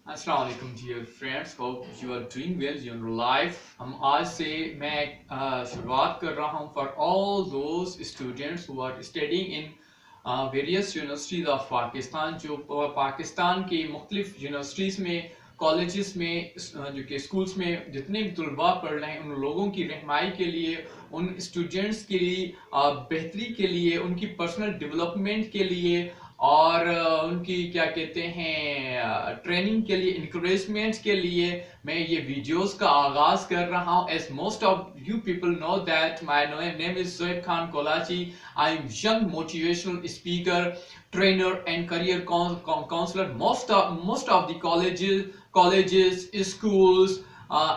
अस्सलाम वालेकुम dear friends, hope you are doing well in your life. हम आज से मैं शुरुआत कर रहा हूं for all those students who are studying in various universities of Pakistan, जो पाकिस्तान के मुख्तलिफ यूनिवर्सिटीज़ में, कॉलेजेस में, जो कि स्कूल्स में जितने भी तलबा पढ़ रहे हैं उन लोगों की रहनुमाई के लिए, उन स्टूडेंट्स के लिए बेहतरी के लिए, उनकी पर्सनल डेवलपमेंट के लिए और उनकी क्या कहते हैं ट्रेनिंग के लिए, इंकरेजमेंट के लिए मैं ये वीडियोस का आगाज कर रहा हूँ। As most of you people know that my name is Joeb Khan Kolachi. I am young motivational speaker, trainer and career counselor. Most of the colleges, schools,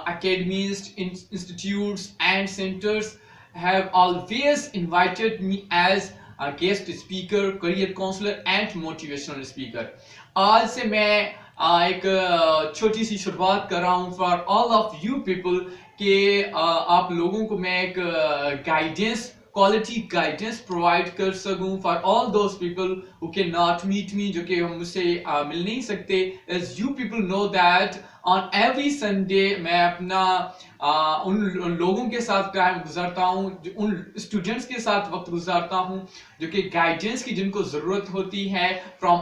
academies, institutes and centers have always invited me as a guest speaker, career counselor and motivational speaker. आज से मैं एक छोटी सी शुरुआत कर रहा हूँ for all of you people कि आप लोगों को मैं एक गाइडेंस, क्वालिटी गाइडेंस प्रोवाइड कर सकूं for all those people who can not meet me, जो कि हम मुझसे मिल नहीं सकते। As you people know that on every Sunday मैं अपना उन लोगों के साथ टाइम गुजारता हूँ, उन स्टूडेंट्स के साथ वक्त गुजारता हूँ जो कि गाइडेंस की जिनको ज़रूरत होती है from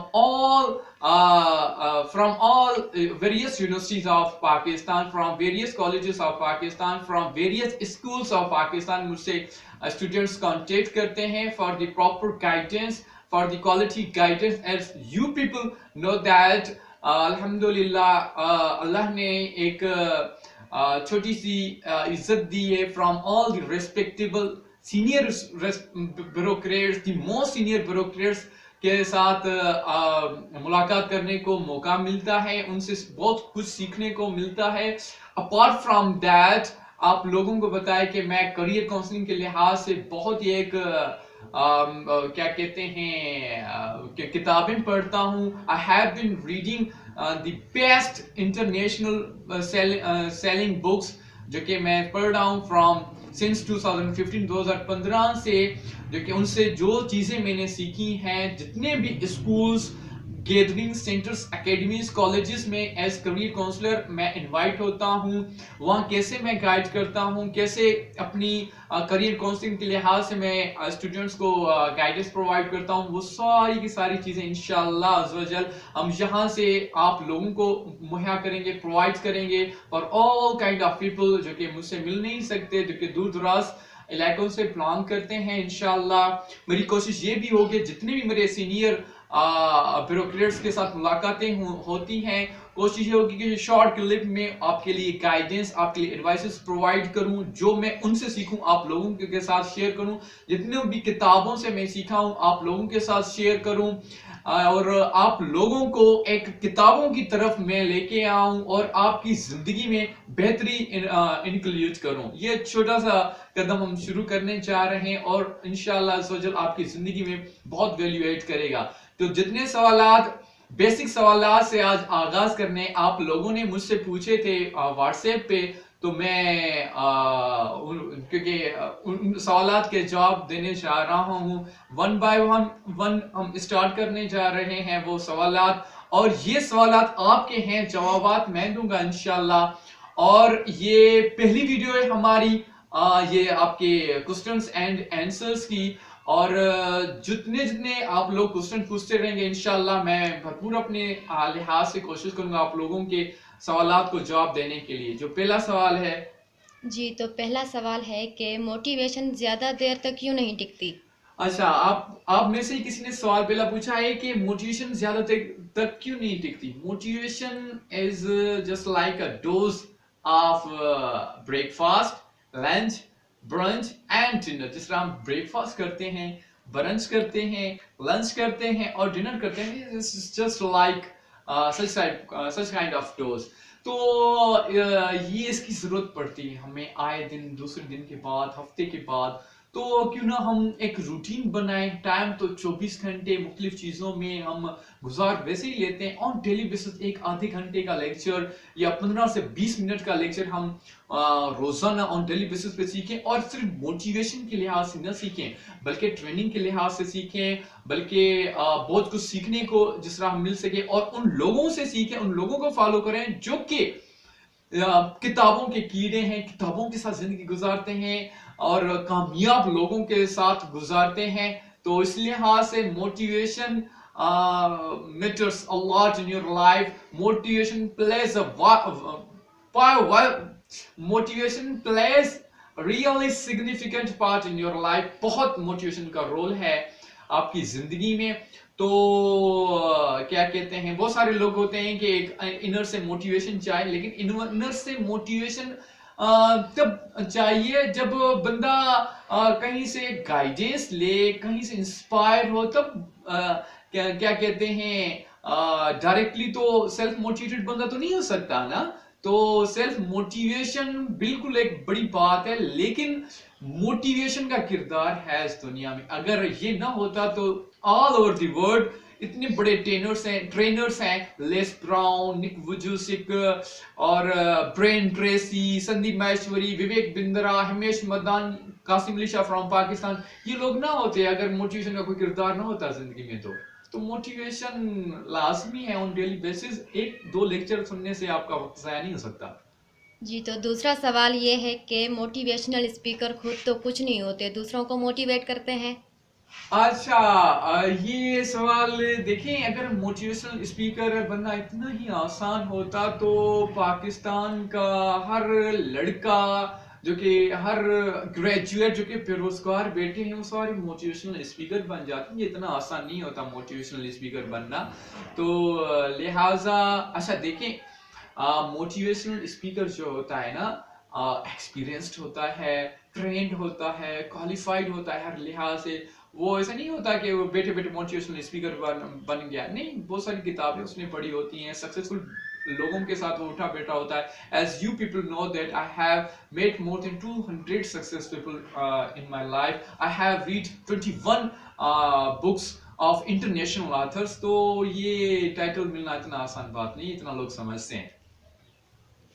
all various universities of Pakistan, from various colleges of Pakistan, from various schools of Pakistan. मुझसे students contact करते हैं for the proper guidance, for the quality guidance. As you people know that अल्हम्दुलिल्लाह अल्लाह ने एक छोटी सी इज्जत दी है from all the respectable senior bureaucrats, the most senior bureaucrats के साथ मुलाकात करने को मौका मिलता है, उनसे बहुत कुछ सीखने को मिलता है। अपार्ट फ्रॉम दैट आप लोगों को बताया कि मैं करियर काउंसलिंग के लिहाज से बहुत ही एक क्या कहते हैं किताबें पढ़ता हूँ। I have been reading the best international selling books जो कि मैं पढ़ रहा हूँ फ्रॉम सिंस 2015 से, जो कि उनसे जो चीज़ें मैंने सीखी हैं, जितने भी schools, gathering centres, academies, colleges में एज करियर काउंसलर मैं इनवाइट होता हूँ, वहाँ कैसे मैं गाइड करता हूँ, कैसे अपनी करियर काउंसलिंग के लिहाज से मैं स्टूडेंट्स को गाइडेंस प्रोवाइड करता हूँ, वो सारी की सारी चीज़ें इंशाअल्लाह अज़्ज़वजल हम यहाँ से आप लोगों को मुहैया करेंगे, प्रोवाइड करेंगे for all kind of people जो कि मुझसे मिल नहीं सकते, जो कि दूर दराज इलाकों से बिलोंग करते हैं। इंशाअल्लाह मेरी कोशिश ये भी होगी जितने भी मेरे सीनियर ब्यूरोक्रेट्स के साथ मुलाकातें होती हैं, कोशिश ये होगी कि शॉर्ट क्लिप में आपके लिए गाइडेंस, आपके लिए एडवाइसेस प्रोवाइड करूं, जो मैं उनसे सीखूं आप लोगों के साथ शेयर करूं, जितने भी किताबों से मैं सीखा हूं आप लोगों के साथ शेयर करूं और आप लोगों को एक किताबों की तरफ मैं लेके आऊं और आपकी जिंदगी में बेहतरी इंक्लूड करूं। ये छोटा सा कदम हम शुरू करने जा रहे हैं और इंशाअल्लाह अज़्ज़वजल आपकी जिंदगी में बहुत वैल्यू ऐड करेगा। तो जितने सवालात, बेसिक सवालात से आज आगाज करने आप लोगों ने मुझसे पूछे थे व्हाट्सएप पे, तो मैं क्योंकि उन सवालात के जवाब देने जा रहा हूँ वन बाय वन हम स्टार्ट करने जा रहे हैं वो सवालात, और ये सवालात आपके हैं, जवाबात मैं दूंगा इंशाल्लाह। और ये पहली वीडियो है हमारी ये आपके क्वेश्चंस एंड आंसर्स की, और जितने जितने आप लोग क्वेश्चन पूछते रहेंगे इंशाल्लाह मैं भरपूर अपने लिहाज से कोशिश करूंगा आप लोगों के सवालात को जवाब देने के लिए। जो पहला सवाल है जी, तो पहला सवाल है कि मोटिवेशन ज़्यादा देर तक क्यों नहीं टिकती? अच्छा, आप में से ही किसी ने सवाल पहला पूछा है कि मोटिवेशन ज्यादा तक क्यों नहीं टिकती। Motivation is just like a dose of breakfast, lunch, brunch and dinner. जिस तरह हम ब्रेकफास्ट करते हैं, ब्रंच करते हैं, लंच करते हैं और डिनर करते हैं, just like such kind of dose. तो ये इसकी जरूरत पड़ती है हमें आए दिन, दूसरे दिन के बाद, हफ्ते के बाद। तो क्यों ना हम एक रूटीन बनाएं। टाइम तो 24 घंटे मुख्तलिफ चीज़ों में हम गुजार वैसे ही लेते हैं। ऑन डेली बेसिस एक आधे घंटे का लेक्चर या 15 से 20 मिनट का लेक्चर हम रोजाना ऑन डेली बेसिस पे सीखें, और सिर्फ मोटिवेशन के लिहाज से न सीखें बल्कि ट्रेनिंग के लिहाज से सीखें, बल्कि बहुत कुछ सीखने को जिस तरह मिल सके, और उन लोगों से सीखें, उन लोगों को फॉलो करें जो कि किताबों के कीड़े हैं, किताबों के साथ जिंदगी गुजारते हैं और कामयाब लोगों के साथ गुजारते हैं। तो इस लिहाज से motivation matters a lot in your life. Motivation plays a motivation plays a really significant part in your life. बहुत मोटिवेशन का रोल है आपकी जिंदगी में। तो क्या कहते हैं, बहुत सारे लोग होते हैं कि एक इनर से मोटिवेशन चाहिए, लेकिन इनर से मोटिवेशन तब चाहिए जब बंदा कहीं से गाइडेंस ले, कहीं से इंस्पायर हो, तब क्या कहते हैं डायरेक्टली तो सेल्फ मोटिवेटेड बंदा तो नहीं हो सकता ना। तो सेल्फ मोटिवेशन बिल्कुल एक बड़ी बात है, लेकिन मोटिवेशन का किरदार है इस दुनिया में। अगर ये ना होता तो ऑल ओवर द वर्ल्ड इतने बड़े ट्रेनर्स हैं लेस ब्राउन, निक वुजुसिक और Brian Tracy, Sandeep Maheshwari, Vivek Bindra, Himesh Madan, Qasim Ali Shah from Pakistan, ये लोग ना होते अगर मोटिवेशन का कोई किरदार ना होता जिंदगी में। तो मोटिवेशन लाजमी है ऑन डेली बेसिस। एक दो लेक्चर सुनने से आपका वक्त ज़ाया नहीं हो सकता। जी, तो दूसरा सवाल ये है कि मोटिवेशनल स्पीकर खुद तो कुछ नहीं होते, दूसरों को मोटिवेट करते हैं। अच्छा, ये सवाल देखें, अगर मोटिवेशनल स्पीकर बनना इतना ही आसान होता तो पाकिस्तान का हर लड़का जो कि हर ग्रेजुएट जो कि बेरोजगार बैठे हैं वो सारे मोटिवेशनल स्पीकर बन जाते हैं। ये इतना आसान नहीं होता मोटिवेशनल स्पीकर बनना। तो लिहाजा अच्छा देखें, मोटिवेशनल स्पीकर जो होता है ना, एक्सपीरियंस्ड होता है, ट्रेंड होता है, क्वालिफाइड होता है हर लिहाज से। वो ऐसा नहीं होता कि वो बैठे बैठे मोटिवेशनल स्पीकर बन गया, नहीं, बहुत सारी किताबें उसने पढ़ी होती हैं, सक्सेसफुल लोगों के साथ वो उठा बैठा होता है। As you people know that I have met more than 200 success people in my life. I have read 21 books of international authors. तो ये टाइटल मिलना इतना आसान बात नहीं, इतना लोग समझते हैं।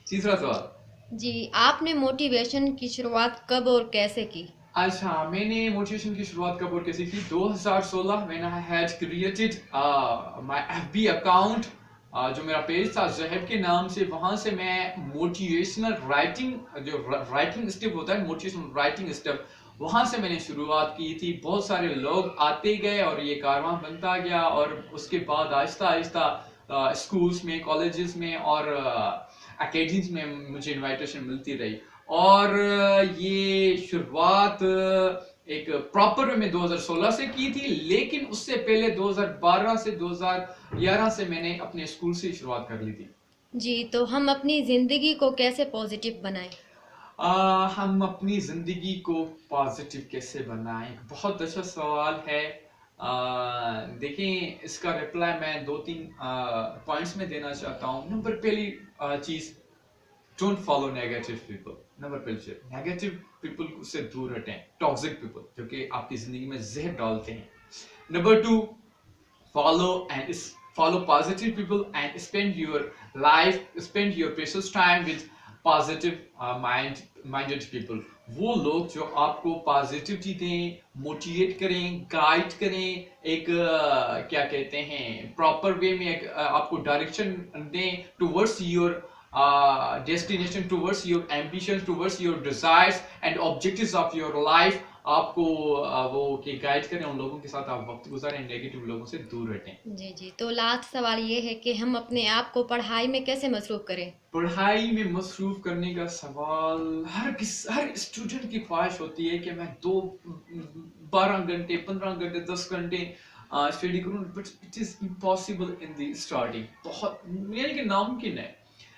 तीसरा सवाल, जी, आपने मोटिवेशन की शुरुआत कब और कैसे की? अच्छा, मैंने मोटिवेशन की शुरुआत कब और कैसे की? 2016 when I had created my FB account, जो मेरा पेज था ज़हब के नाम से। वहां से मैं मोटिवेशनल राइटिंग, जो राइटिंग स्टेप होता है मोटिवेशनल राइटिंग स्टेप, वहां से मैंने शुरुआत की थी। बहुत सारे लोग आते गए और ये कारवां बनता गया, और उसके बाद आहिस्ता आहिस्ता स्कूल्स में, कॉलेजेस में और एकेडमीज में मुझे इनविटेशन मिलती रही। और ये शुरुआत एक प्रॉपर वे में 2016 से की थी, लेकिन उससे पहले 2012 से 2011 से मैंने अपने स्कूल से शुरुआत कर ली थी। जी, तो हम अपनी ज़िंदगी को कैसे पॉजिटिव बनाएं? हम अपनी जिंदगी को पॉजिटिव कैसे बनाएं, बहुत अच्छा सवाल है। देखें, इसका रिप्लाई मैं दो तीन पॉइंट्स में देना चाहता हूँ। नंबर पहली चीज, don't follow negative people. Number पहले, नेगेटिव पीपल से दूर हटें, टॉक्सिक पीपल जो कि आपकी जिंदगी में जहर डालते हैं। Number two, follow positive people and spend your precious time with positive minded people. वो लोग जो आपको पॉजिटिविटी दें, मोटिवेट करें, गाइड करें, एक क्या कहते हैं प्रॉपर वे में एक आपको डायरेक्शन दें towards your destination, towards your ambitions, towards your desires and objectives of your life। आपको वो के गाइड करें, उन लोगों के साथ आप वक्त गुजारें, नेगेटिव लोगों से दूर रहें। जी जी, तो लास्ट सवाल ये है कि हम अपने आप को पढ़ाई में कैसे मसरूफ करें? पढ़ाई में मसरूफ करने का सवाल हर स्टूडेंट की ख्वाहिश होती है कि मैं 12 घंटे, 15 घंटे, 10 घंटे स्टडी करूं, but it is impossible in the starting. बहुत यानी कि नामुमकिन है,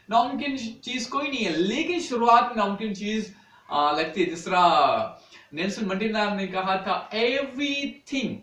नामुमकिन चीज कोई नहीं है, लेकिन शुरुआत में नामुमकिन चीज लगती है। जिस तरह नेल्सन मंडेला ने कहा था, everything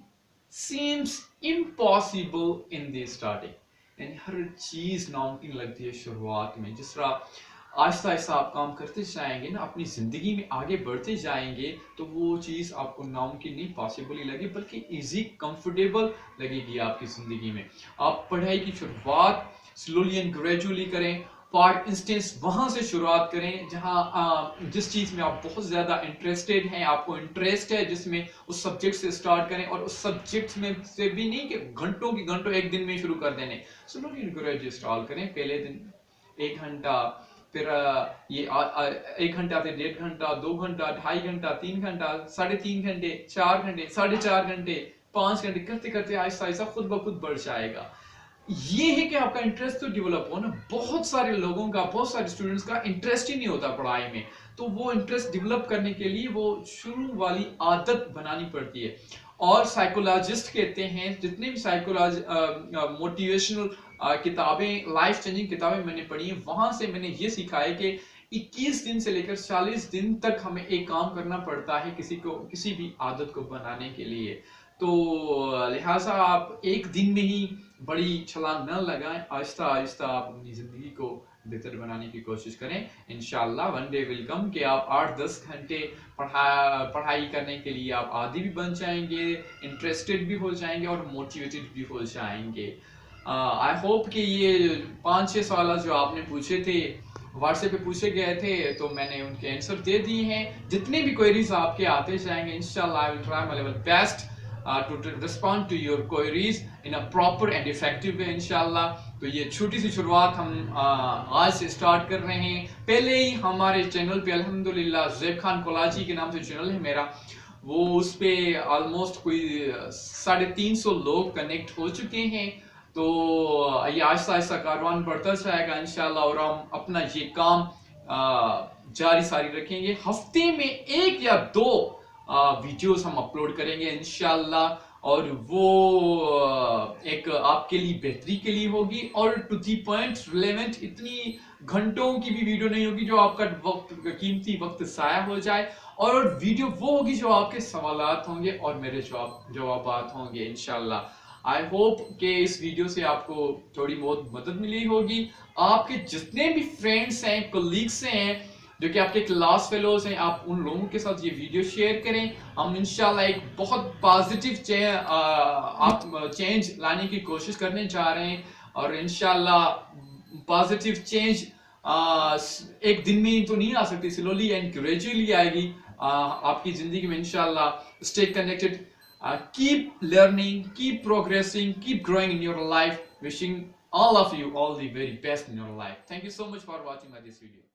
seems impossible in the starting. यानी हर चीज नामुमकिन लगती है शुरुआत में। जिस तरह आहिस्ता आहिस्ता आप काम करते जाएंगे ना, अपनी ज़िंदगी में आगे बढ़ते जाएंगे, तो वो चीज़ आपको नामुमकिन नहीं, पॉसिबल ही लगे, बल्कि इजी कंफर्टेबल लगेगी आपकी ज़िंदगी में। आप पढ़ाई की शुरुआत स्लोली एंड ग्रेजुअली करें। फॉर इंस्टेंस वहाँ से शुरुआत करें जहाँ जिस चीज़ में आप बहुत ज़्यादा इंटरेस्टेड हैं, आपको इंटरेस्ट है जिसमें, उस सब्जेक्ट से स्टार्ट करें। और उस सब्जेक्ट में से भी नहीं कि घंटों की घंटों एक दिन में शुरू कर देने, स्लोली एंड ग्रेजुअली स्टार्ट करें। पहले दिन 1 घंटा, फिर ये 1 घंटा, फिर 1.5 घंटा, 2 घंटा, 2.5 घंटा, 3 घंटा, 3.5 घंटे, 4 घंटे, 4.5 घंटे, 5 घंटे, करते करते आहिस्ता आहिस्ता खुद ब खुद बढ़ जाएगा। ये है कि आपका इंटरेस्ट तो डेवलप हो ना। बहुत सारे लोगों का, बहुत सारे स्टूडेंट्स का इंटरेस्ट ही नहीं होता पढ़ाई में, तो वो इंटरेस्ट डेवलप करने के लिए वो शुरू वाली आदत बनानी पड़ती है। और साइकोलॉजिस्ट कहते हैं, जितने भी मोटिवेशनल किताबें, लाइफ चेंजिंग किताबें मैंने पढ़ी हैं, वहां से मैंने ये सीखा है कि 21 दिन से लेकर 40 दिन तक हमें एक काम करना पड़ता है किसी भी आदत को बनाने के लिए। तो लिहाजा आप एक दिन में ही बड़ी छलांग न लगाएं, आहिस्ता आहिस्ता आप अपनी जिंदगी को बेहतर बनाने की कोशिश करें। इंशाल्लाह वन डे विल कम कि आप 8-10 घंटे पढ़ाई करने के लिए आप आदी भी बन जाएंगे, इंटरेस्टेड भी हो जाएंगे और मोटिवेटेड भी हो जाएंगे। आई होप कि ये 5-6 सवाल जो आपने पूछे थे, व्हाट्सएप पे पूछे गए थे, तो मैंने उनके आंसर दे दिए हैं। जितने भी क्वेरीज आपके आते जाएंगे, इंशाल्लाह I will try my level best to respond to your queries in a proper and effective way इंशाल्लाह। तो ये छोटी सी शुरुआत हम आज से स्टार्ट कर रहे हैं। पहले ही हमारे चैनल पे अल्हम्दुलिल्लाह ज़ैब खान कोलाची के नाम से चैनल है मेरा, वो उस पे ऑलमोस्ट कोई 350 लोग कनेक्ट हो चुके हैं। तो ये आहिस्ता आहिस्ता कारवान बढ़ता जाएगा इंशाल्लाह, और हम अपना ये काम जारी सारी रखेंगे। हफ्ते में 1 या 2 वीडियोस हम अपलोड करेंगे इंशाल्लाह, और वो एक आपके लिए बेहतरी के लिए होगी और टू दी पॉइंट रिलेवेंट। इतनी घंटों की भी वीडियो नहीं होगी जो आपका कीमती वक्त ज़ाया हो जाए, और वीडियो वो होगी जो आपके सवालात होंगे और मेरे जवाबात होंगे इंशाल्लाह। आई होप कि इस वीडियो से आपको थोड़ी बहुत मदद मिली होगी। आपके जितने भी फ्रेंड्स हैं, कोलीग्स हैं, जो कि आपके क्लास फेलोज हैं, आप उन लोगों के साथ ये वीडियो शेयर करें। हम इंशाल्लाह एक बहुत पॉजिटिव चेंज लाने की कोशिश करने जा रहे हैं, और इंशाल्लाह पॉजिटिव चेंज एक दिन में ही तो नहीं आ सकती, स्लोली एंड ग्रेजुअली आएगी आपकी जिंदगी में इंशाल्लाह। Stay connected, keep learning, keep progressing, keep growing in your life. Wishing all of you all the very best in your life. Thank you so much for watching this video.